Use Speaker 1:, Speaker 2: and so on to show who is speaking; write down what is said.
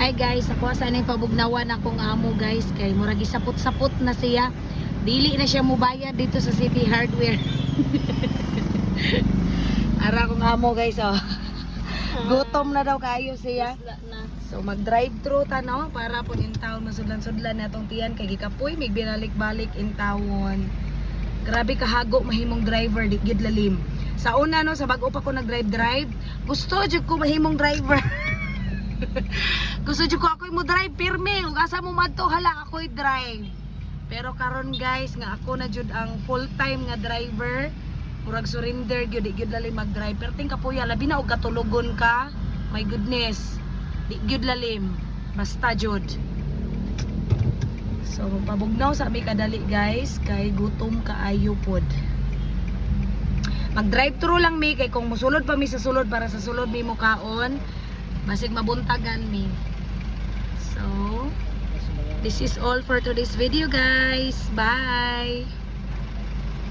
Speaker 1: Hi guys, ako sa ning pabugnawan akong amo guys kay murag isapot-sapot na siya. Dili na siya mobayad dito sa City Hardware. Ara akong amo guys oh. Gutom na daw kayo siya. So mag-drive-thru ta no para pud in town masudlan-sudlan natong tiyan kay gikapoy mig binalik-balik in town. Grabe kahago mahimong driver di gyud lalim. Sa una no sa bag-o pa ko nag-drive, gusto jud ko mahimong driver. Gusto jud ko ako'y mo drive pirmi ug asa mo madto hala ako'y drive. Pero karon guys nga ako na jud ang full-time nga driver. Murag surrender gyud di gyud lalim mag-drive. Pero ting kapuya labi na og katulogon ka. My goodness. Di gyud lalim. Basta jud. So pabugnaw sa mi kadali guys kay gutom kaayo pod. Mag-drive-thru lang mi kay kung mosulod pa mi sa sulod para sa sulod mi mo kaon. Basig mabuntagan mi. So, this is all for today's video guys. Bye!